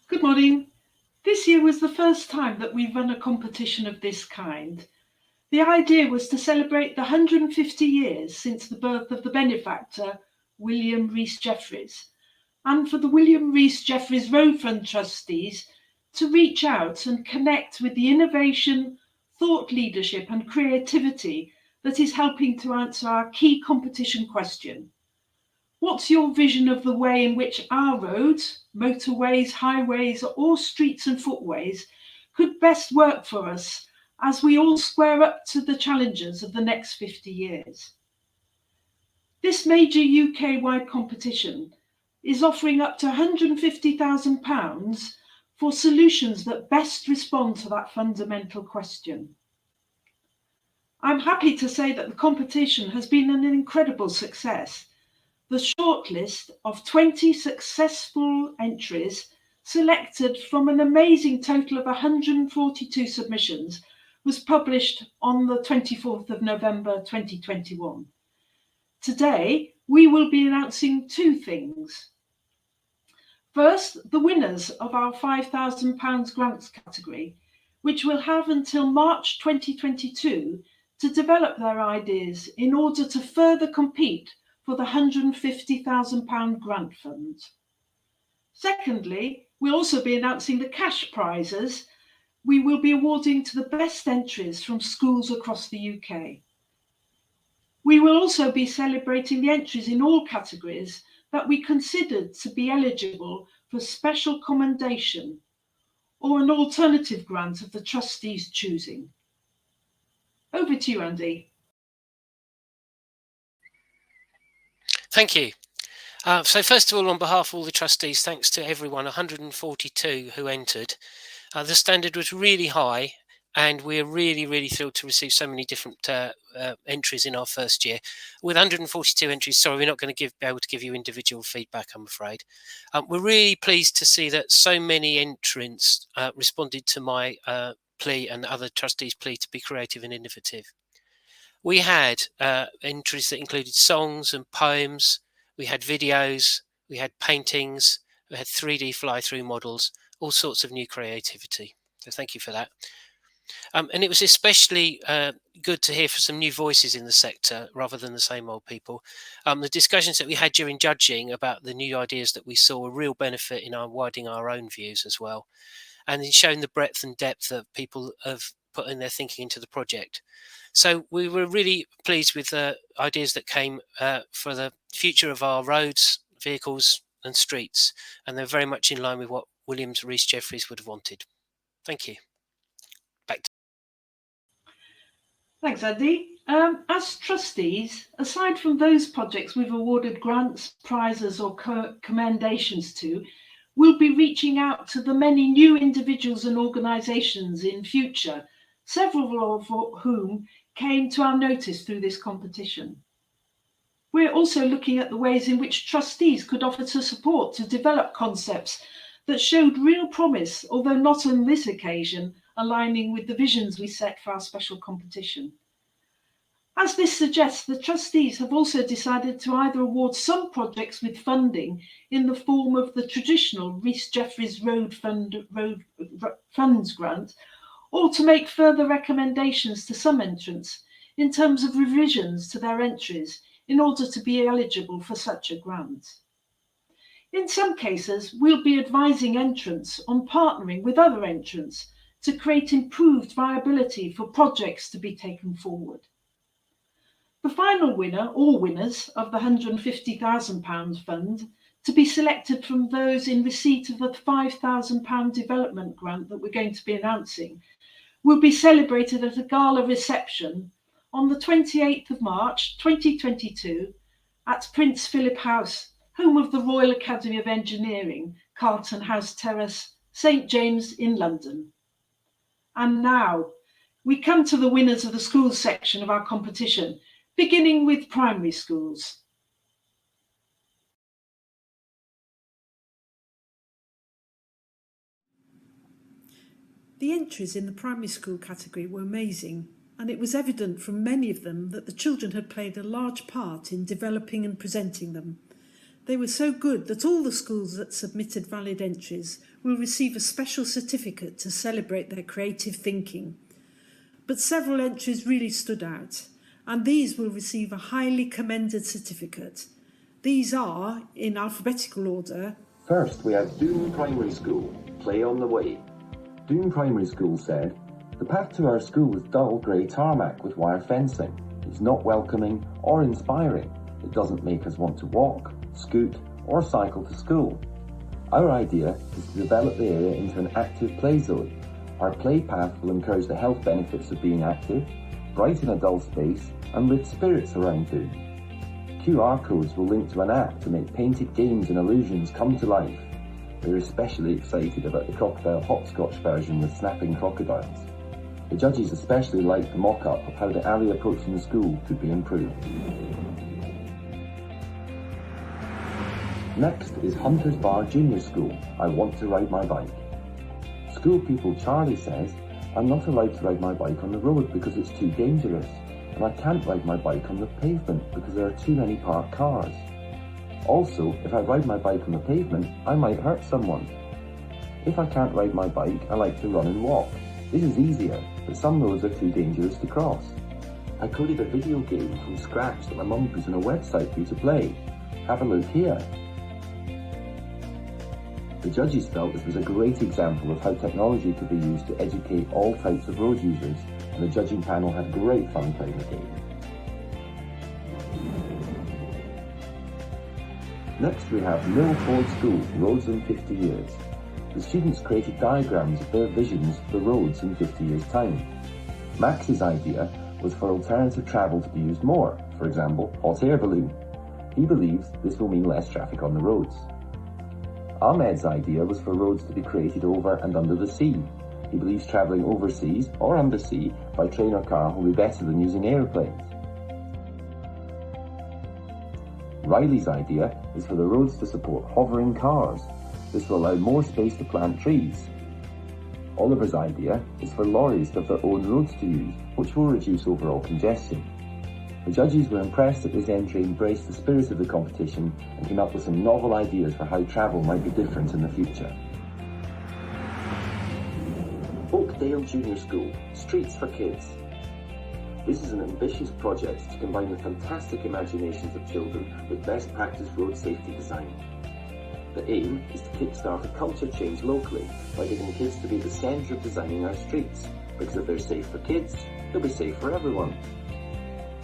Good morning. This year was the first time that we've run a competition of this kind. The idea was to celebrate the 150 years since the birth of the benefactor, William Rees Jeffreys, and for the William Rees Jeffreys Road Fund trustees to reach out and connect with the innovation, thought leadership and creativity that is helping to answer our key competition question. What's your vision of the way in which our roads, motorways, highways, or streets and footways could best work for us as we all square up to the challenges of the next 50 years? This major UK-wide competition is offering up to £150,000 for solutions that best respond to that fundamental question. I'm happy to say that the competition has been an incredible success. The shortlist of 20 successful entries selected from an amazing total of 142 submissions was published on the 24th of November 2021. Today, we will be announcing two things. First, the winners of our £5,000 grants category, which will have until March 2022 to develop their ideas in order to further compete for the £150,000 grant fund. Secondly, we'll also be announcing the cash prizes we will be awarding to the best entries from schools across the UK. We will also be celebrating the entries in all categories that we considered to be eligible for special commendation or an alternative grant of the trustees' choosing. Over to you, Andy. Thank you. So first of all, on behalf of all the trustees, thanks to everyone, 142 who entered. The standard was really high, and we're really thrilled to receive so many different entries in our first year. With 142 entries, sorry, we're not going to be able to give you individual feedback, I'm afraid. We're really pleased to see that so many entrants responded to my plea and other trustees' plea to be creative and innovative. We had entries that included songs and poems, we had videos, we had paintings, we had 3D fly-through models, all sorts of new creativity. So thank you for that. And it was especially good to hear from some new voices in the sector rather than the same old people. The discussions that we had during judging about the new ideas that we saw a real benefit in our widening our own views as well, and in showing the breadth and depth that people have put in their thinking into the project. So we were really pleased with the ideas that came for the future of our roads, vehicles and streets, and they're very much in line with what William Rees Jeffreys would have wanted. Thank you. Back to Thanks, Andy. As trustees, aside from those projects we've awarded grants, prizes or commendations to, we'll be reaching out to the many new individuals and organisations in future, several of whom came to our notice through this competition. We're also looking at the ways in which trustees could offer to support to develop concepts that showed real promise, although not on this occasion aligning with the visions we set for our special competition. As this suggests, the trustees have also decided to either award some projects with funding in the form of the traditional Rees Jeffreys Road Funds grant, or to make further recommendations to some entrants in terms of revisions to their entries in order to be eligible for such a grant. In some cases, we'll be advising entrants on partnering with other entrants to create improved viability for projects to be taken forward. The final winner, or winners, of the £150,000 fund to be selected from those in receipt of the £5,000 development grant that we're going to be announcing will be celebrated at a gala reception on the 28th of March 2022 at Prince Philip House, home of the Royal Academy of Engineering, Carlton House Terrace, St James in London. And now we come to the winners of the schools section of our competition, beginning with primary schools. The entries in the primary school category were amazing, and it was evident from many of them that the children had played a large part in developing and presenting them. They were so good that all the schools that submitted valid entries will receive a special certificate to celebrate their creative thinking. But several entries really stood out, and these will receive a highly commended certificate. These are, in alphabetical order. First, we have Doon Primary School, Play on the Way. Doon Primary School said, "The path to our school is dull grey tarmac with wire fencing. It's not welcoming or inspiring. It doesn't make us want to walk, scoot or cycle to school. Our idea is to develop the area into an active play zone. Our play path will encourage the health benefits of being active, brighten a dull space and lift spirits around Doon. QR codes will link to an app to make painted games and illusions come to life." We're especially excited about the crocodile hopscotch version with snapping crocodiles. The judges especially liked the mock-up of how the alley approaching the school could be improved. Next is Hunters Bar Junior School, I Want to Ride My Bike. School pupil Charlie says, "I'm not allowed to ride my bike on the road because it's too dangerous, and I can't ride my bike on the pavement because there are too many parked cars. Also, if I ride my bike on the pavement, I might hurt someone. If I can't ride my bike, I like to run and walk. This is easier, but some roads are too dangerous to cross. I coded a video game from scratch that my mum put on a website for you to play. Have a look here." The judges felt this was a great example of how technology could be used to educate all types of road users, and the judging panel had great fun playing the game. Next we have Milford School, Roads in 50 Years. The students created diagrams of their visions for the roads in 50 years' time. Max's idea was for alternative travel to be used more, for example, hot air balloon. He believes this will mean less traffic on the roads. Ahmed's idea was for roads to be created over and under the sea. He believes travelling overseas or undersea by train or car will be better than using aeroplanes. Riley's idea is for the roads to support hovering cars. This will allow more space to plant trees. Oliver's idea is for lorries to have their own roads to use, which will reduce overall congestion. The judges were impressed that this entry embraced the spirit of the competition and came up with some novel ideas for how travel might be different in the future. Oakdale Junior School, Streets for Kids. This is an ambitious project to combine the fantastic imaginations of children with best practice road safety design. The aim is to kickstart a culture change locally by getting kids to be the centre of designing our streets, because if they're safe for kids, they'll be safe for everyone.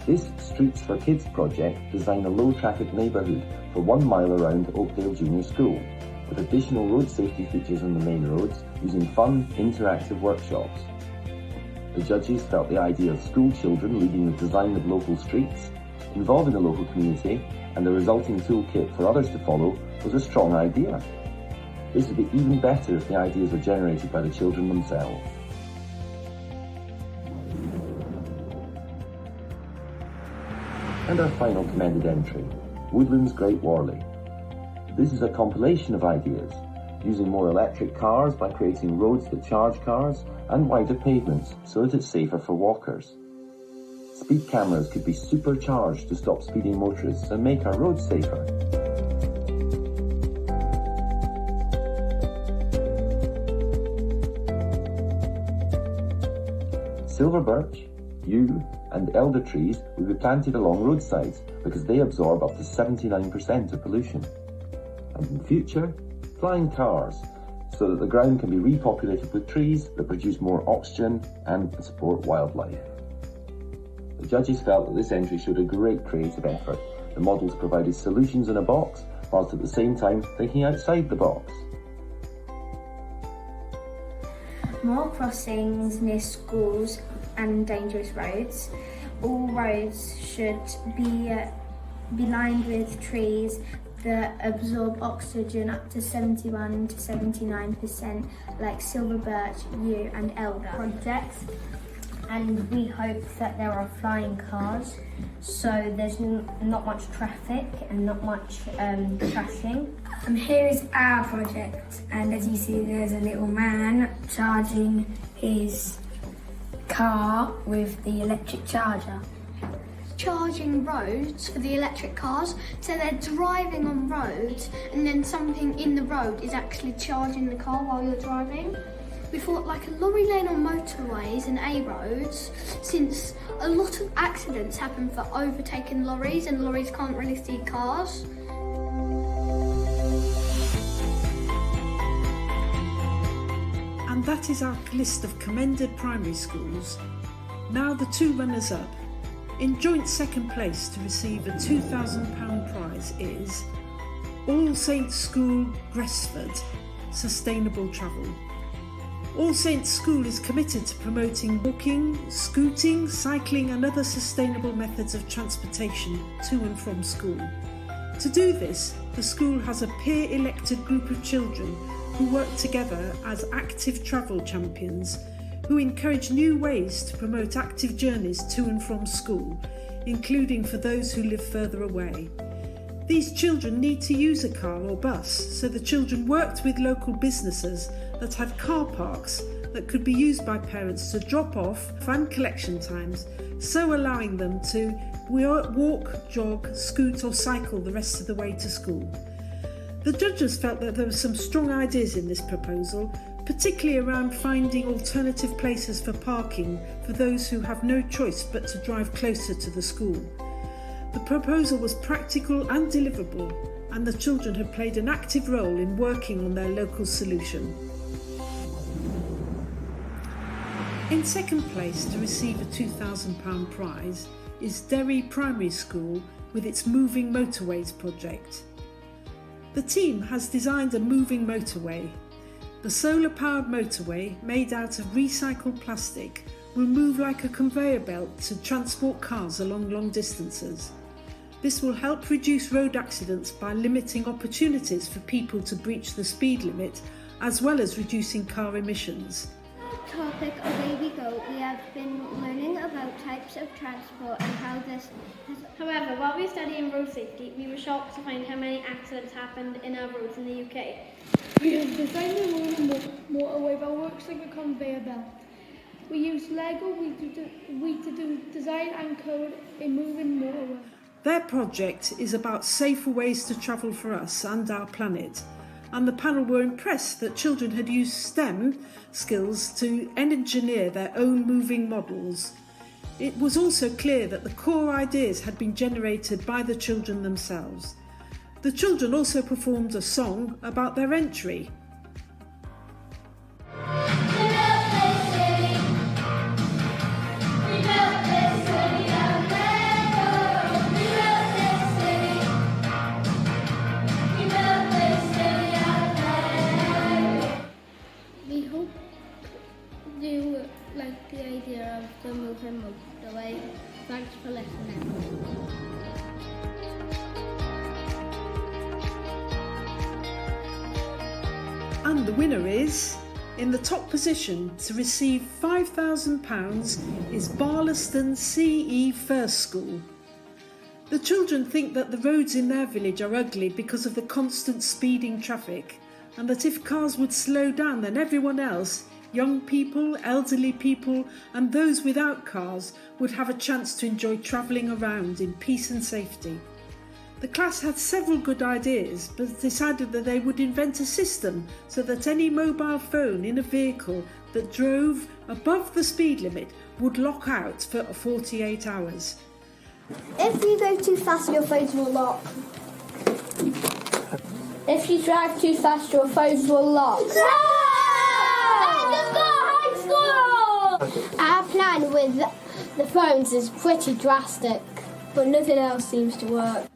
This Streets for Kids project designed a low-traffic neighbourhood for 1 mile around Oakdale Junior School, with additional road safety features on the main roads using fun, interactive workshops. The judges felt the idea of school children leading the design of local streets, involving the local community, and the resulting toolkit for others to follow was a strong idea. This would be even better if the ideas were generated by the children themselves. And our final commended entry, Woodlands Great Worley. This is a compilation of ideas, using more electric cars by creating roads that charge cars and wider pavements so that it's safer for walkers. Speed cameras could be supercharged to stop speeding motorists and make our roads safer. Silver birch, yew and elder trees will be planted along roadsides because they absorb up to 79% of pollution. And in future, flying cars, so that the ground can be repopulated with trees that produce more oxygen and support wildlife. The judges felt that this entry showed a great creative effort. The models provided solutions in a box, whilst at the same time thinking outside the box. More crossings near schools and dangerous roads. All roads should be lined with trees that absorb oxygen up to 71 to 79%, like silver birch, yew and elder. Projects, and we hope that there are flying cars, so there's not much traffic and not much crashing. And here is our project, and as you see there's a little man charging his car with the electric charger. charging roads for the electric cars. So they're driving on roads and then something in the road is actually charging the car while you're driving. We thought like a lorry lane on motorways and A roads, since a lot of accidents happen for overtaking lorries and lorries can't really see cars. And that is our list of commended primary schools. Now the two runners-up. In joint second place to receive a £2,000 prize is All Saints School, Gresford, Sustainable Travel. All Saints School is committed to promoting walking, scooting, cycling and other sustainable methods of transportation to and from school. To do this, the school has a peer-elected group of children who work together as active travel champions who encourage new ways to promote active journeys to and from school, including for those who live further away. These children need to use a car or bus, so the children worked with local businesses that had car parks that could be used by parents to drop off and collection times, so allowing them to walk, jog, scoot or cycle the rest of the way to school. The judges felt that there were some strong ideas in this proposal, particularly around finding alternative places for parking for those who have no choice but to drive closer to the school. The proposal was practical and deliverable, and the children have played an active role in working on their local solution. In second place to receive a £2,000 prize is Derry Primary School with its Moving Motorways project. The team has designed a moving motorway. The solar-powered motorway, made out of recycled plastic, will move like a conveyor belt to transport cars along long distances. This will help reduce road accidents by limiting opportunities for people to breach the speed limit, as well as reducing car emissions. Topic Away We Go, we have been learning about types of transport and how this has... However, while we study in road safety, we were shocked to find how many accidents happened in our roads in the UK. We have designed a rolling motorway that works like a conveyor belt. We use Lego to do design and code a moving motorway. Their project is about safer ways to travel for us and our planet, and the panel were impressed that children had used STEM skills to engineer their own moving models. It was also clear that the core ideas had been generated by the children themselves. The children also performed a song about their entry. We hope you like the idea of the moving motorway. Thanks for listening. And the winner is, in the top position to receive £5,000 is Barlaston CE First School. The children think that the roads in their village are ugly because of the constant speeding traffic, and that if cars would slow down, then everyone else, young people, elderly people and those without cars, would have a chance to enjoy travelling around in peace and safety. The class had several good ideas, but decided that they would invent a system so that any mobile phone in a vehicle that drove above the speed limit would lock out for 48 hours. If you go too fast, your phones will lock. If you drive too fast, your phones will lock. Our plan with the phones is pretty drastic, but nothing else seems to work.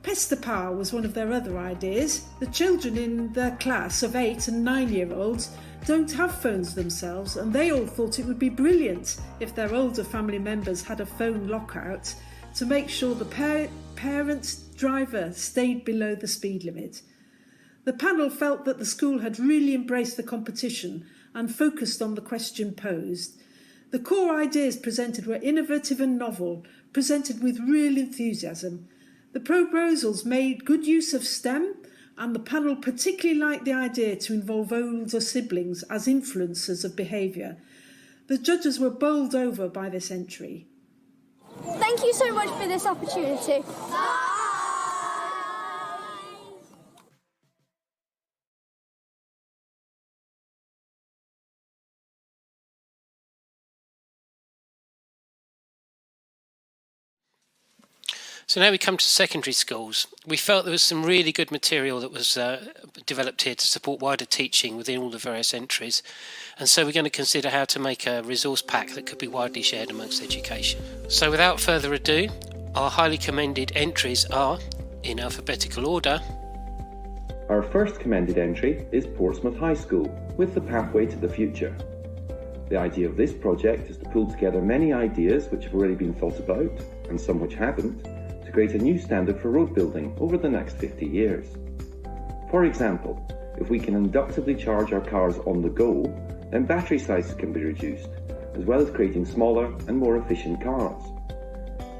Pester power was one of their other ideas. The children in their class of 8 and 9-year-olds don't have phones themselves, and they all thought it would be brilliant if their older family members had a phone lockout to make sure the parent driver stayed below the speed limit. The panel felt that the school had really embraced the competition and focused on the question posed. The core ideas presented were innovative and novel, presented with real enthusiasm. The proposals made good use of STEM, and the panel particularly liked the idea to involve older siblings as influencers of behaviour. The judges were bowled over by this entry. Thank you so much for this opportunity. So now we come to secondary schools. We felt there was some really good material that was developed here to support wider teaching within all the various entries. And so we're going to consider how to make a resource pack that could be widely shared amongst education. So without further ado, our highly commended entries are, in alphabetical order. Our first commended entry is Portsmouth High School, with the pathway to the future. The idea of this project is to pull together many ideas which have already been thought about, and some which haven't, to create a new standard for road building over the next 50 years. For example, if we can inductively charge our cars on the go, then battery sizes can be reduced, as well as creating smaller and more efficient cars.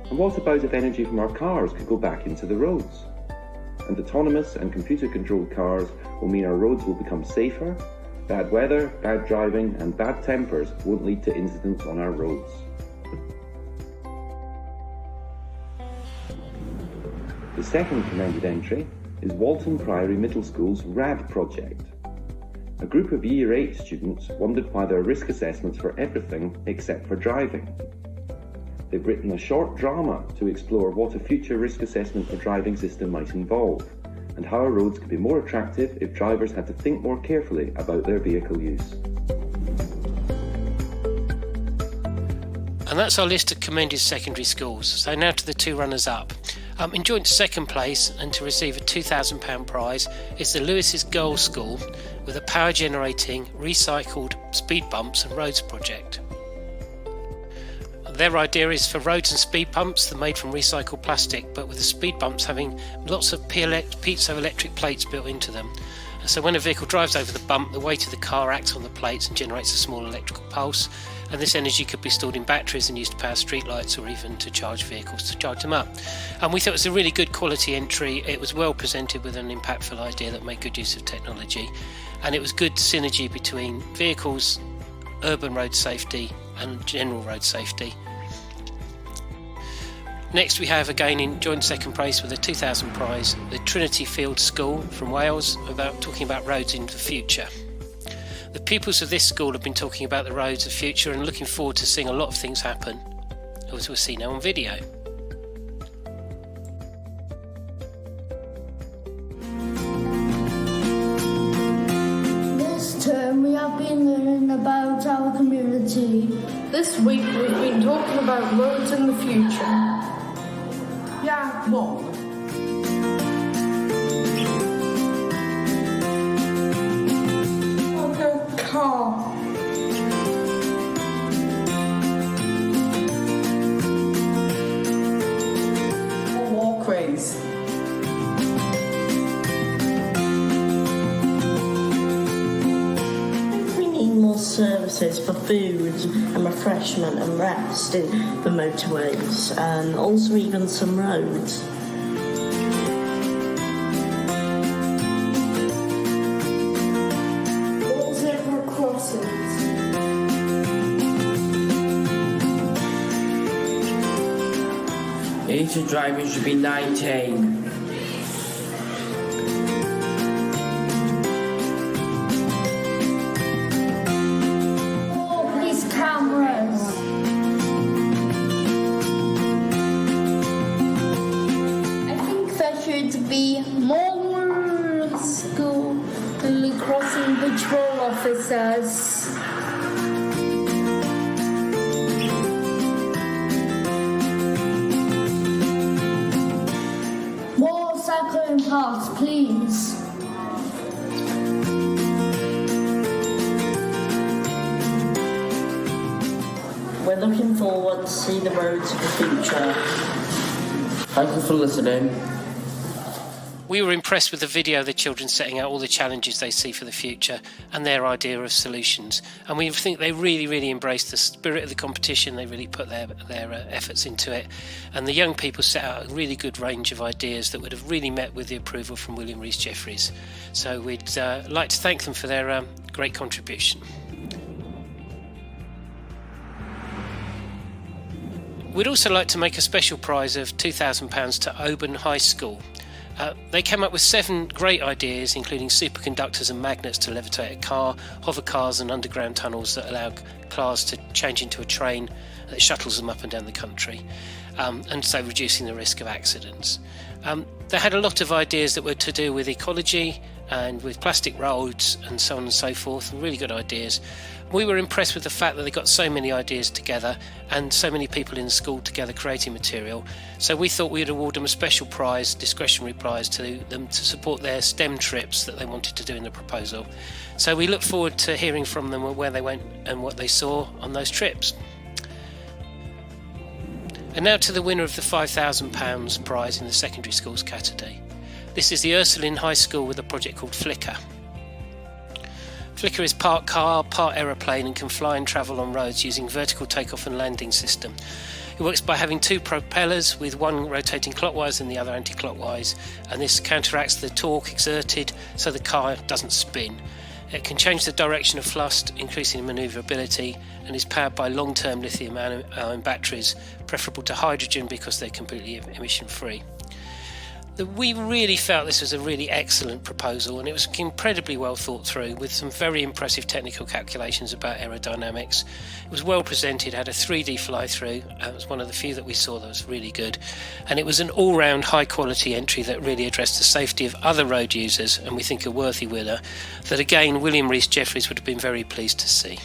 And what about if energy from our cars could go back into the roads? And autonomous and computer-controlled cars will mean our roads will become safer, bad weather, bad driving and bad tempers won't lead to incidents on our roads. The second commended entry is Walton Priory Middle School's RAD project. A group of Year 8 students wondered why there are risk assessments for everything except for driving. They've written a short drama to explore what a future risk assessment for driving system might involve, and how our roads could be more attractive if drivers had to think more carefully about their vehicle use. And that's our list of commended secondary schools. So now to the two runners-up. In joint second place and to receive a £2,000 prize is the Lewis's Girls' School with a power generating recycled speed bumps and roads project. Their idea is for roads and speed bumps that are made from recycled plastic, but with the speed bumps having lots of piezoelectric plates built into them. So when a vehicle drives over the bump, the weight of the car acts on the plates and generates a small electrical pulse, and this energy could be stored in batteries and used to power streetlights or even to charge vehicles, to charge them up. And we thought it was a really good quality entry. It was well presented with an impactful idea that made good use of technology, and it was good synergy between vehicles, urban road safety and general road safety. Next we have, again in joint second place with a £2,000 prize, the Trinity Field School from Wales, talking about roads in the future. The pupils of this school have been talking about the roads of the future and looking forward to seeing a lot of things happen, as we'll see now on video. This term we have been learning about our community. This week we've been talking about roads in the future. Yeah, what? Like a car. Or walkways. We need more services for food and refreshment and rest in the motorways, and also even some roads. All zebra crossings. Age of driving should be 19. Be more school crossing patrol officers. More cycling paths, please. We're looking forward to see the roads of the future. Thank you for listening. We were impressed with the video of the children setting out all the challenges they see for the future and their idea of solutions. And we think they really embraced the spirit of the competition. They really put their efforts into it. And the young people set out a really good range of ideas that would have really met with the approval from William Rees Jeffries. So we'd like to thank them for their great contribution. We'd also like to make a special prize of £2,000 to Oban High School. They came up with 7 great ideas, including superconductors and magnets to levitate a car, hover cars and underground tunnels that allow cars to change into a train that shuttles them up and down the country, and so reducing the risk of accidents. They had a lot of ideas that were to do with ecology and with plastic roads and so on and so forth, really good ideas. We were impressed with the fact that they got so many ideas together and so many people in the school together creating material, so we thought we'd award them a special prize, discretionary prize, to them to support their STEM trips that they wanted to do in the proposal. So we look forward to hearing from them where they went and what they saw on those trips. And now to the winner of the £5,000 prize in the secondary schools category. This is the Ursuline High School with a project called Flicker. Flicker is part car, part aeroplane and can fly and travel on roads using vertical takeoff and landing system. It works by having 2 propellers with one rotating clockwise and the other anti-clockwise, and this counteracts the torque exerted so the car doesn't spin. It can change the direction of thrust, increasing manoeuvrability, and is powered by long-term lithium-ion batteries, preferable to hydrogen because they're completely emission-free. We really felt this was a really excellent proposal, and it was incredibly well thought through with some very impressive technical calculations about aerodynamics. It was well presented, had a 3D fly-through. It was one of the few that we saw that was really good, and it was an all-round high-quality entry that really addressed the safety of other road users, and we think a worthy winner that again William Rees Jeffries would have been very pleased to see.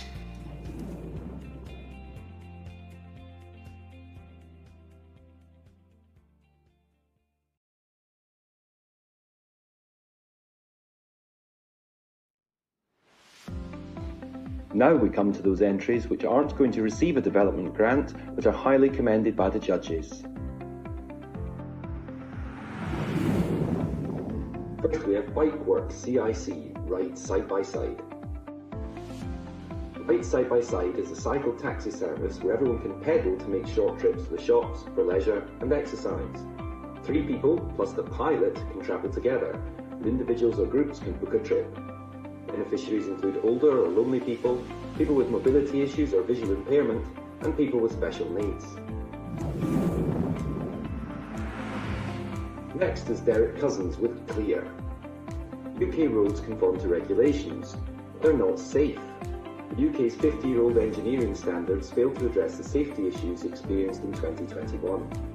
Now we come to those entries which aren't going to receive a development grant but are highly commended by the judges. First we have Bike Work CIC, Ride Side by Side. Ride Side by Side is a cycle taxi service where everyone can pedal to make short trips to the shops, for leisure and exercise. 3 people plus the pilot can travel together, and individuals or groups can book a trip. Beneficiaries include older or lonely people, people with mobility issues or visual impairment, and people with special needs. Next is Derek Cousins with Clear. UK roads conform to regulations, but they're not safe. The UK's 50-year-old engineering standards fail to address the safety issues experienced in 2021.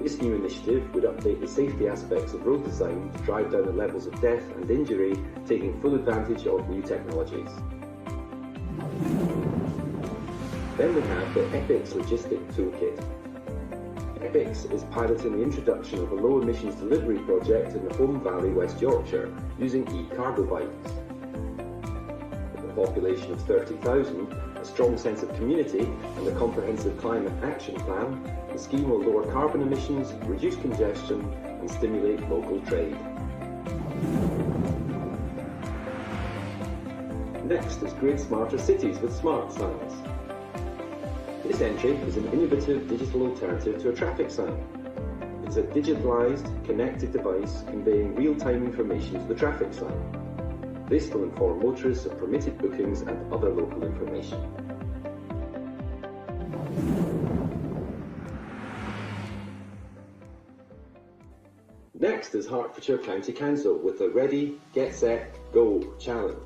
This new initiative would update the safety aspects of road design to drive down the levels of death and injury, taking full advantage of new technologies. Then we have the EPICS Logistic Toolkit. EPICS is piloting the introduction of a low-emissions delivery project in the Home Valley, West Yorkshire, using e-cargo bikes. With a population of 30,000, a strong sense of community, and a comprehensive climate action plan, the scheme will lower carbon emissions, reduce congestion, and stimulate local trade. Next is Grid Smarter Cities with Smart Signs. This entry is an innovative digital alternative to a traffic sign. It's a digitalised, connected device conveying real-time information to the traffic sign. This will inform motorists of permitted bookings and other local information. Next is Hertfordshire County Council with the Ready, Get Set, Go challenge.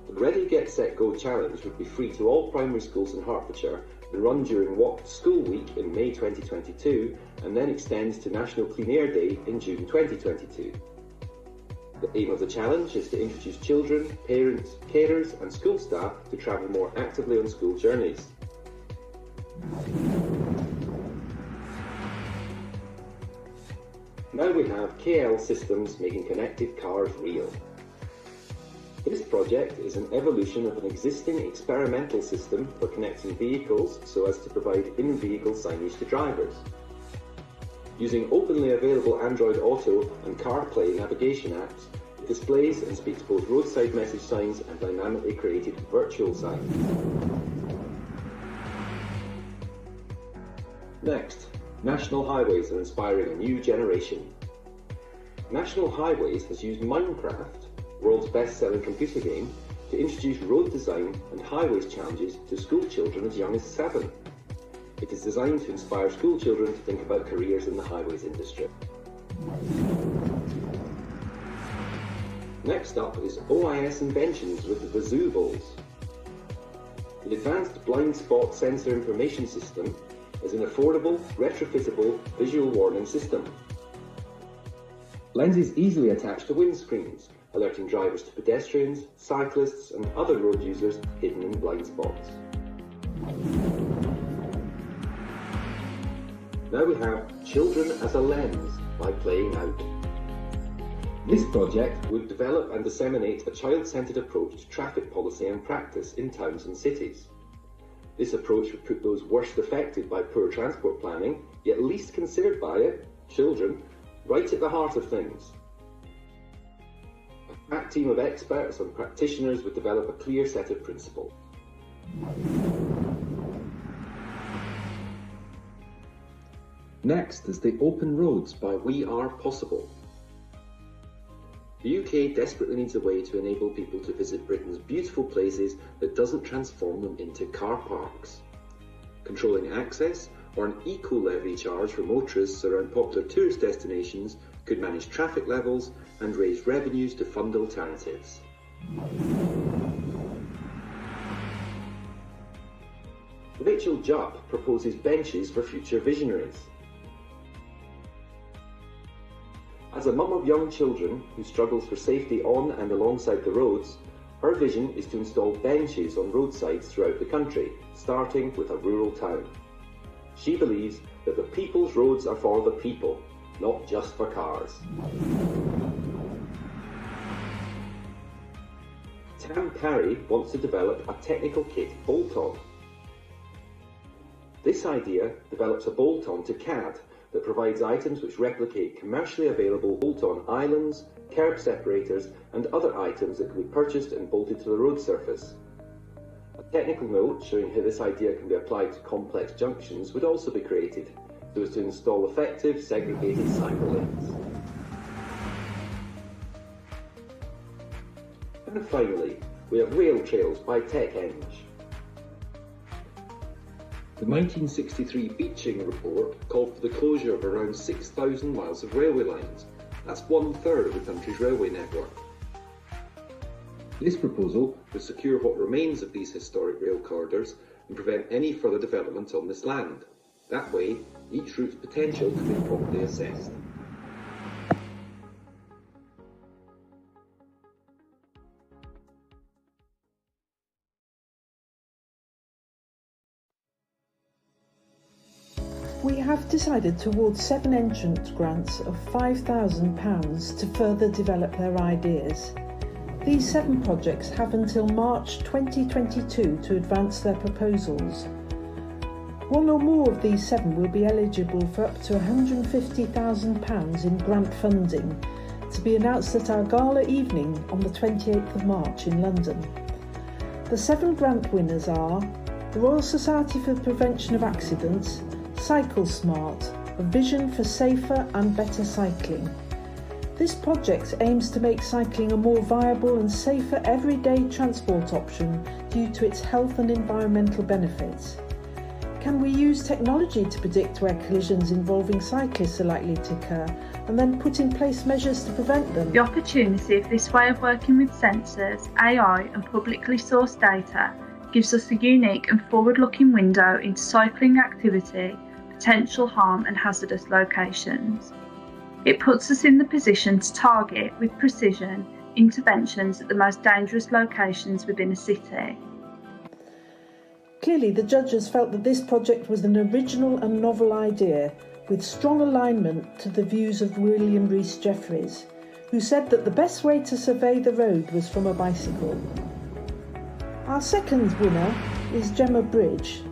The Ready, Get Set, Go challenge would be free to all primary schools in Hertfordshire and run during Walk School Week in May 2022 and then extends to National Clean Air Day in June 2022. The aim of the challenge is to introduce children, parents, carers and school staff to travel more actively on school journeys. Now we have KL Systems making connected cars real. This project is an evolution of an existing experimental system for connecting vehicles so as to provide in-vehicle signage to drivers. Using openly available Android Auto and CarPlay navigation apps, it displays and speaks both roadside message signs and dynamically created virtual signs. Next, National Highways are inspiring a new generation. National Highways has used Minecraft, world's best-selling computer game, to introduce road design and highways challenges to school children as young as 7. It is designed to inspire school children to think about careers in the highways industry. Next up is OIS inventions with the Bazoo Balls. The Advanced Blind Spot Sensor Information System is an affordable, retrofittable visual warning system. Lenses easily attach to windscreens, alerting drivers to pedestrians, cyclists and other road users hidden in blind spots. Now we have Children as a Lens by Playing Out. This project would develop and disseminate a child-centred approach to traffic policy and practice in towns and cities. This approach would put those worst affected by poor transport planning, yet least considered by it, children, right at the heart of things. A crack team of experts and practitioners would develop a clear set of principles. Next is the Open Roads by We Are Possible. The UK desperately needs a way to enable people to visit Britain's beautiful places that doesn't transform them into car parks. Controlling access or an eco-levy charge for motorists around popular tourist destinations could manage traffic levels and raise revenues to fund alternatives. Rachel Jupp proposes benches for future visionaries. As a mum of young children who struggles for safety on and alongside the roads, her vision is to install benches on roadsides throughout the country, starting with a rural town. She believes that the people's roads are for the people, not just for cars. Tam Parry wants to develop a technical kit bolt-on. This idea develops a bolt-on to CAD that provides items which replicate commercially available bolt-on islands, curb separators and other items that can be purchased and bolted to the road surface. A technical note showing how this idea can be applied to complex junctions would also be created, so as to install effective segregated cycle lanes. And finally, we have Rail Trails by TechEng. The 1963 Beeching report called for the closure of around 6,000 miles of railway lines. That's 1/3 of the country's railway network. This proposal will secure what remains of these historic rail corridors and prevent any further development on this land. That way, each route's potential can be properly assessed. We have decided to award 7 entrant grants of £5,000 to further develop their ideas. These 7 projects have until March 2022 to advance their proposals. One or more of these 7 will be eligible for up to £150,000 in grant funding, to be announced at our gala evening on the 28th of March in London. The 7 grant winners are the Royal Society for the Prevention of Accidents, Cycle Smart, a vision for safer and better cycling. This project aims to make cycling a more viable and safer everyday transport option due to its health and environmental benefits. Can we use technology to predict where collisions involving cyclists are likely to occur and then put in place measures to prevent them? The opportunity of this way of working with sensors, AI and publicly sourced data gives us a unique and forward-looking window into cycling activity, potential harm and hazardous locations. It puts us in the position to target with precision interventions at the most dangerous locations within a city. Clearly, the judges felt that this project was an original and novel idea, with strong alignment to the views of William Rees Jeffries, who said that the best way to survey the road was from a bicycle. Our second winner is Gemma Bridge,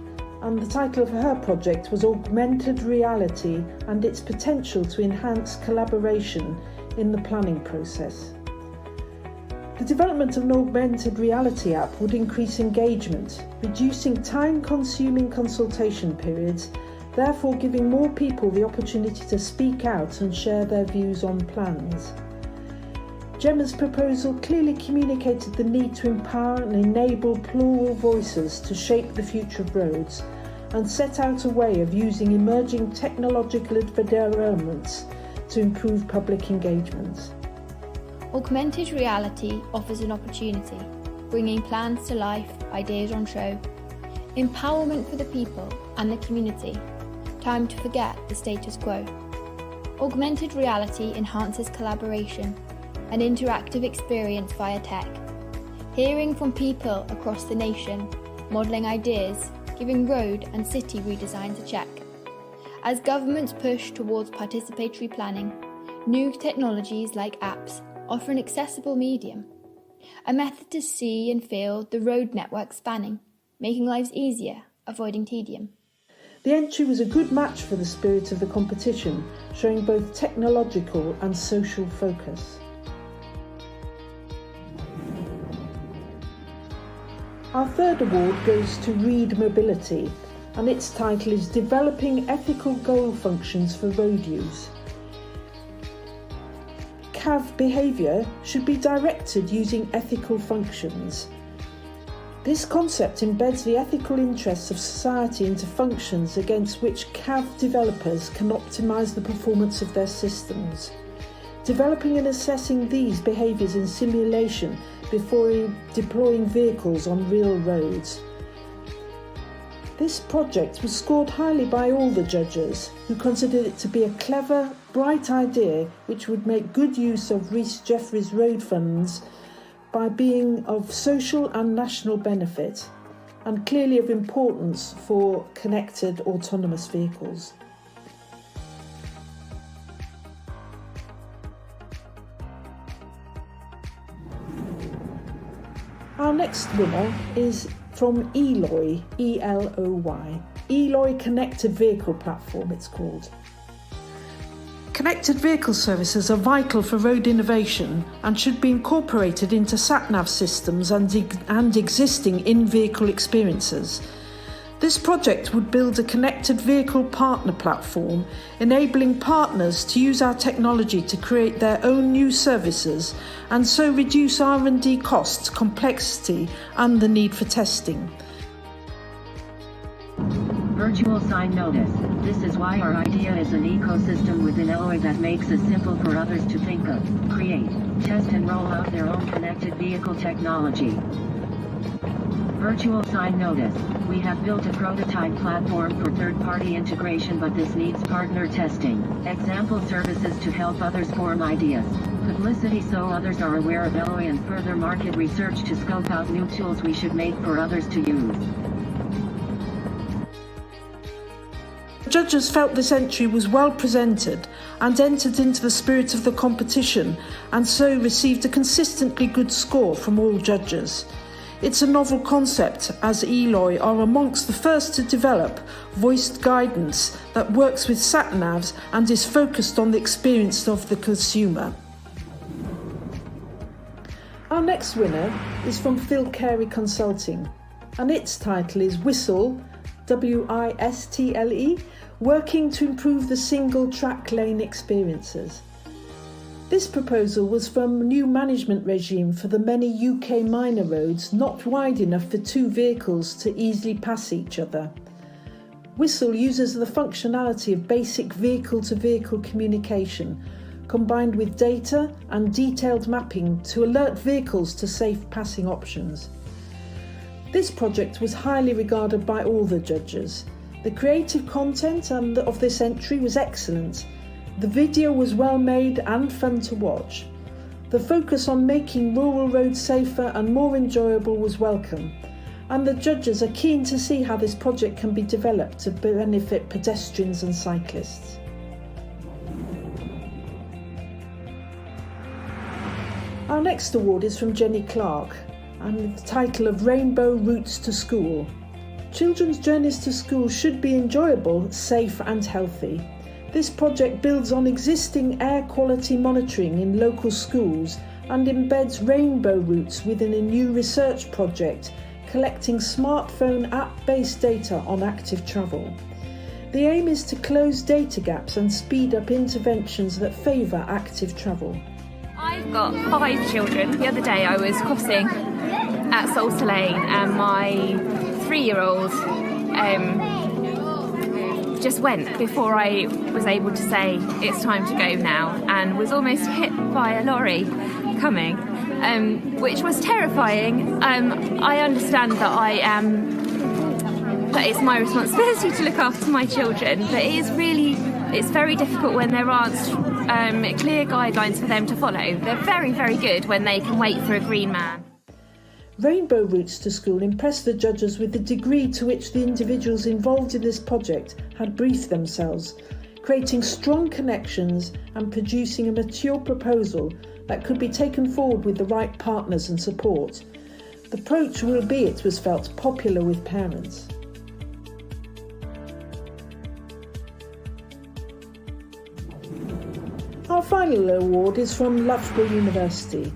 and the title of her project was Augmented Reality and its potential to enhance collaboration in the planning process. The development of an augmented reality app would increase engagement, reducing time-consuming consultation periods, therefore giving more people the opportunity to speak out and share their views on plans. Gemma's proposal clearly communicated the need to empower and enable plural voices to shape the future of roads, and set out a way of using emerging technological developments to improve public engagement. Augmented reality offers an opportunity, bringing plans to life, ideas on show, empowerment for the people and the community, time to forget the status quo. Augmented reality enhances collaboration, an interactive experience via tech, hearing from people across the nation, modelling ideas, giving road and city redesigns a check. As governments push towards participatory planning, new technologies like apps offer an accessible medium, a method to see and feel the road network spanning, making lives easier, avoiding tedium. The entry was a good match for the spirit of the competition, showing both technological and social focus. Our third award goes to Reed Mobility, and its title is Developing Ethical Goal Functions for Road Use. CAV behaviour should be directed using ethical functions. This concept embeds the ethical interests of society into functions against which CAV developers can optimise the performance of their systems. Developing and assessing these behaviours in simulation before deploying vehicles on real roads. This project was scored highly by all the judges, who considered it to be a clever, bright idea which would make good use of Rees Jeffreys road funds by being of social and national benefit, and clearly of importance for connected autonomous vehicles. Our next winner is from Eloy, E-L-O-Y. Eloy Connected Vehicle Platform, it's called. Connected vehicle services are vital for road innovation and should be incorporated into sat-nav systems and existing in-vehicle experiences. This project would build a connected vehicle partner platform, enabling partners to use our technology to create their own new services and so reduce R&D costs, complexity and the need for testing. Virtual sign notice. This is why our idea is an ecosystem within Eloy that makes it simple for others to think of, create, test and roll out their own connected vehicle technology. Virtual sign notice. We have built a prototype platform for third-party integration, but this needs partner testing, example services to help others form ideas, publicity so others are aware of Eloy, and further market research to scope out new tools we should make for others to use. Judges felt this entry was well presented and entered into the spirit of the competition, and so received a consistently good score from all judges. It's a novel concept, as Eloy are amongst the first to develop voiced guidance that works with sat-navs and is focused on the experience of the consumer. Our next winner is from Phil Carey Consulting, and its title is Whistle, W-I-S-T-L-E, working to improve the single track lane experiences. This proposal was from a new management regime for the many UK minor roads not wide enough for two vehicles to easily pass each other. Whistle uses the functionality of basic vehicle-to-vehicle communication, combined with data and detailed mapping to alert vehicles to safe passing options. This project was highly regarded by all the judges. The creative content of this entry was excellent. The video was well made and fun to watch. The focus on making rural roads safer and more enjoyable was welcome, and the judges are keen to see how this project can be developed to benefit pedestrians and cyclists. Our next award is from Ginny Clarke, and the title of Rainbow Routes to School. Children's journeys to school should be enjoyable, safe and healthy. This project builds on existing air quality monitoring in local schools and embeds rainbow routes within a new research project collecting smartphone app-based data on active travel. The aim is to close data gaps and speed up interventions that favour active travel. I've got 5 children. The other day I was crossing at Salter Lane and my 3-year-old just went before I was able to say it's time to go now, and was almost hit by a lorry coming, which was terrifying. I understand that it's my responsibility to look after my children, but it's very difficult when there aren't clear guidelines for them to follow. They're very, very good when they can wait for a green man. Rainbow routes to school impressed the judges with the degree to which the individuals involved in this project had briefed themselves, creating strong connections and producing a mature proposal that could be taken forward with the right partners and support. The approach, albeit, was felt popular with parents. Our final award is from Loughborough University.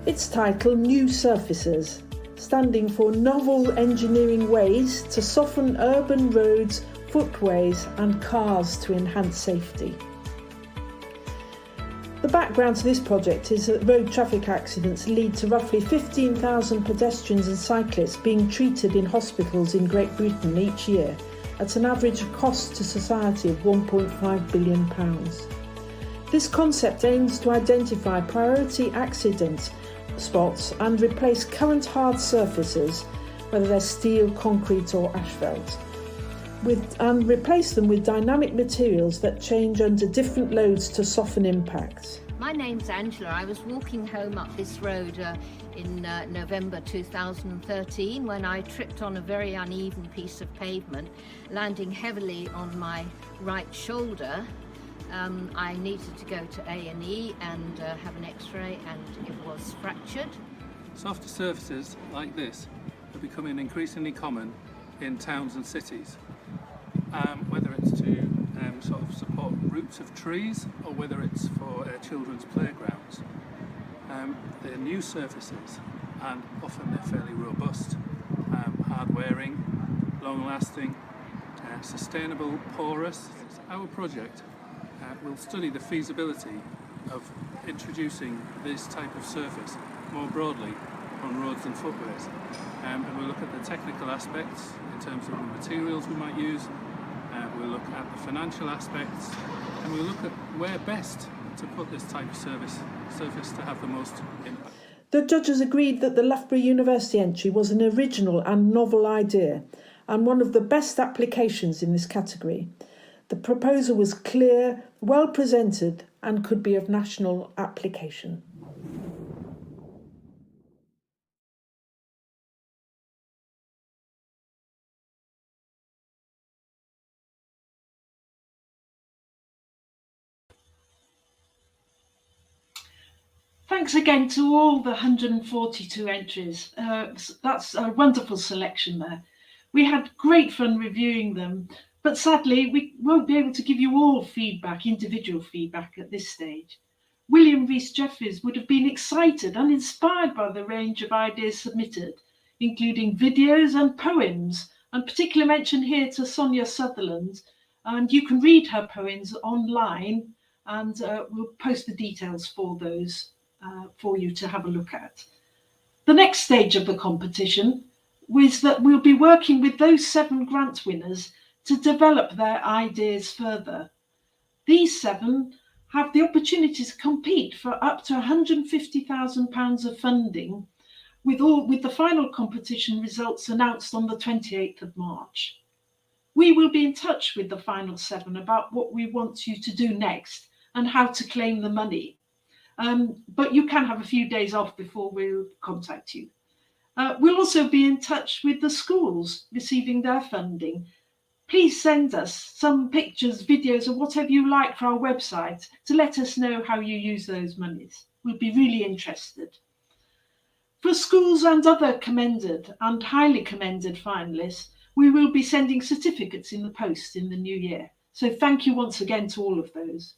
Its title, New Surfaces, standing for Novel Engineering Ways to Soften Urban Roads, Footways and Cars to Enhance Safety. The background to this project is that road traffic accidents lead to roughly 15,000 pedestrians and cyclists being treated in hospitals in Great Britain each year at an average cost to society of £1.5 billion. This concept aims to identify priority accident spots and replace current hard surfaces, whether they're steel, concrete or asphalt, and replace them with dynamic materials that change under different loads to soften impacts. My name's Angela. I was walking home up this road in November 2013 when I tripped on a very uneven piece of pavement, landing heavily on my right shoulder. I needed to go to A&E and have an x-ray, and it was fractured. Softer surfaces like this are becoming increasingly common in towns and cities, whether it's to sort of support roots of trees or whether it's for children's playgrounds. They're new surfaces and often they're fairly robust, hard wearing, long lasting, sustainable, porous. Our project will study the feasibility of introducing this type of surface more broadly on roads and footways, and we'll look at the technical aspects in terms of the materials we might use, we'll look at the financial aspects, and we'll look at where best to put this type of surface to have the most impact. The judges agreed that the Loughborough University entry was an original and novel idea and one of the best applications in this category. The proposal was clear, well presented and could be of national application. Thanks again to all the 142 entries. That's a wonderful selection there. We had great fun reviewing them, but sadly we won't be able to give you all feedback, individual feedback at this stage. William Rees Jeffries would have been excited and inspired by the range of ideas submitted, including videos and poems, and particular mention here to Sonia Sutherland. And you can read her poems online, and we'll post the details for those for you to have a look at. The next stage of the competition was that we'll be working with those 7 grant winners to develop their ideas further. These 7 have the opportunity to compete for up to £150,000 of funding, with the final competition results announced on the 28th of March. We will be in touch with the final 7 about what we want you to do next and how to claim the money. But you can have a few days off before we'll contact you. We'll also be in touch with the schools receiving their funding. Please send us some pictures, videos, or whatever you like for our website to let us know how you use those monies. We'll be really interested. For schools and other commended and highly commended finalists, we will be sending certificates in the post in the new year. So thank you once again to all of those.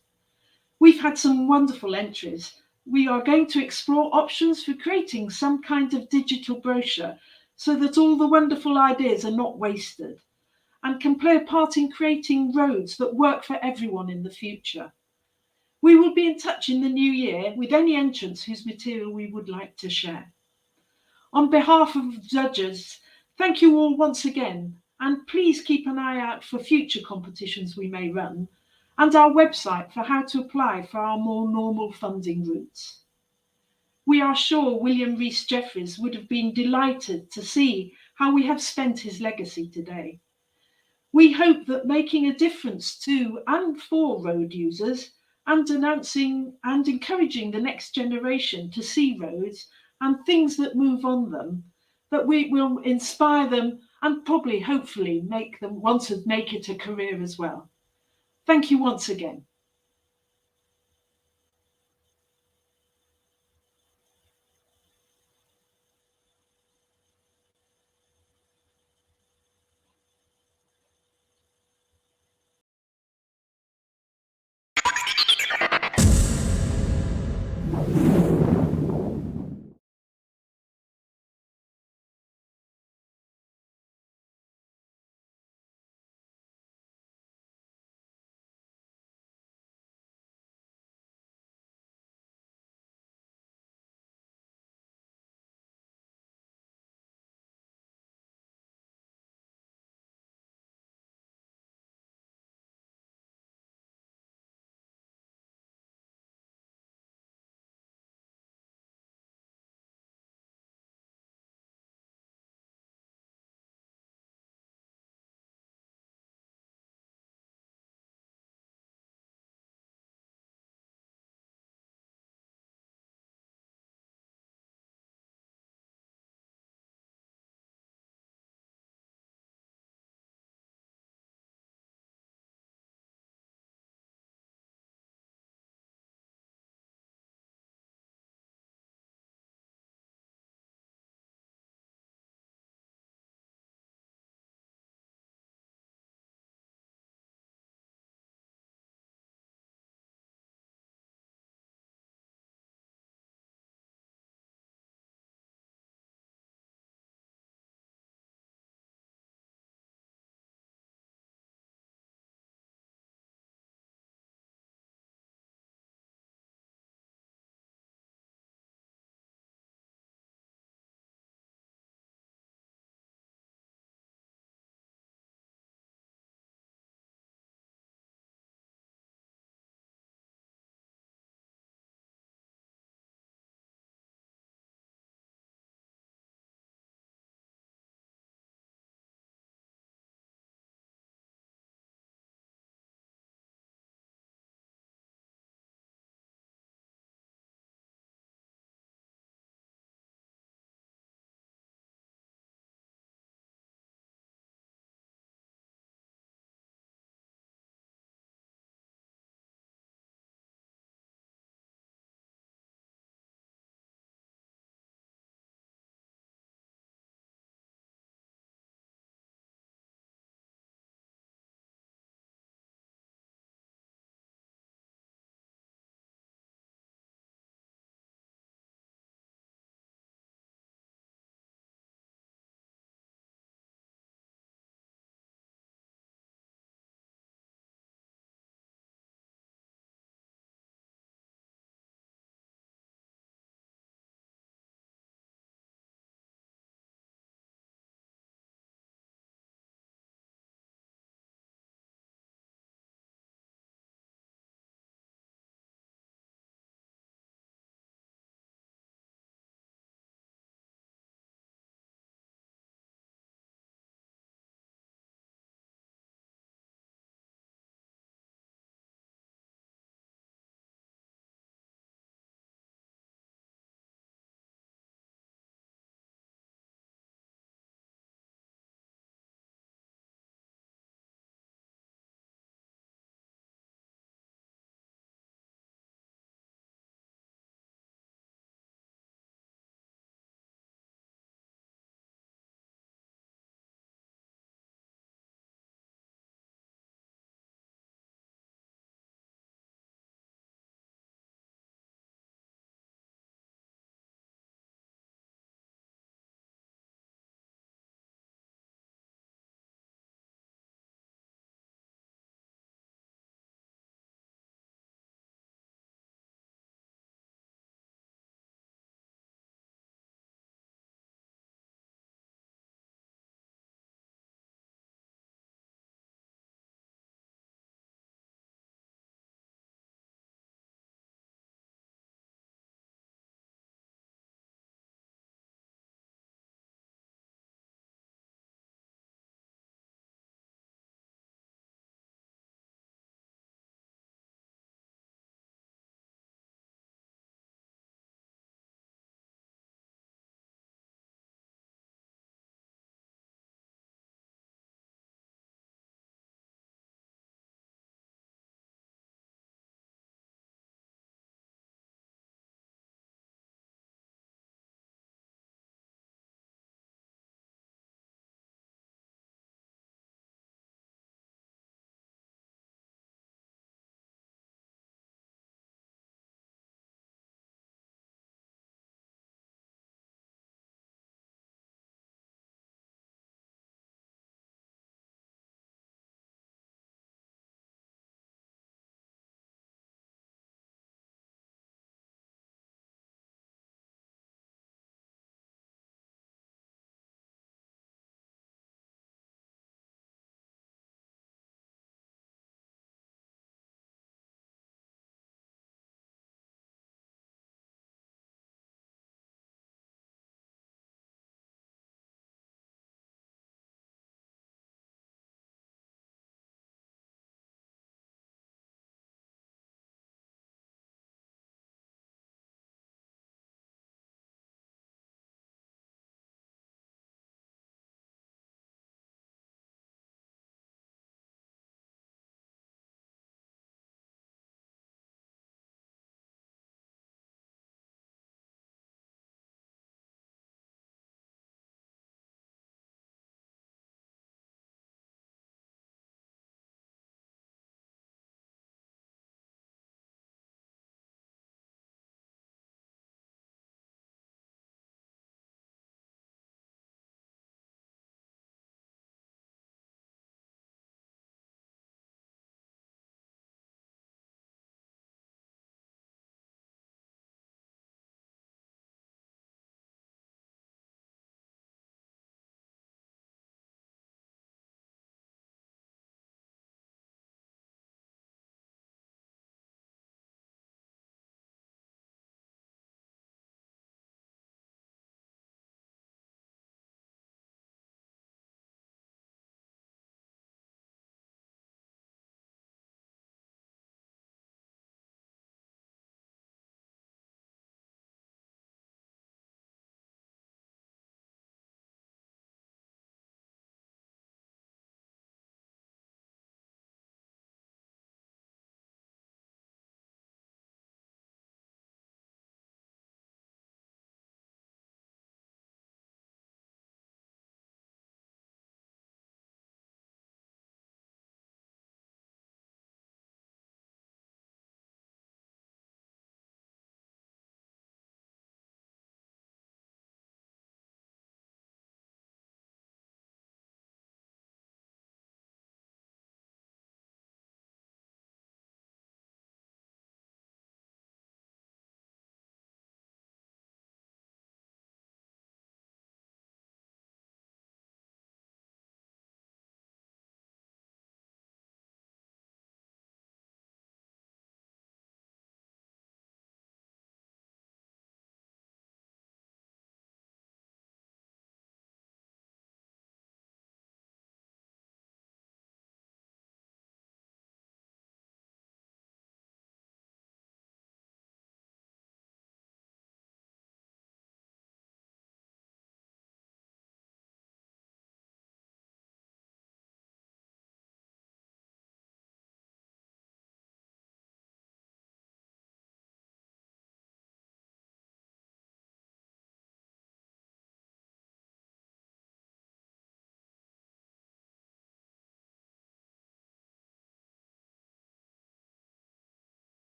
We've had some wonderful entries. We are going to explore options for creating some kind of digital brochure so that all the wonderful ideas are not wasted and can play a part in creating roads that work for everyone in the future. We will be in touch in the new year with any entrants whose material we would like to share. On behalf of the judges, thank you all once again, and please keep an eye out for future competitions we may run, and our website for how to apply for our more normal funding routes. We are sure William Rees Jeffreys would have been delighted to see how we have spent his legacy today. We hope that making a difference to and for road users and announcing and encouraging the next generation to see roads and things that move on them, that we will inspire them and probably, hopefully, make them want to make it a career as well. Thank you once again.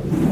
now.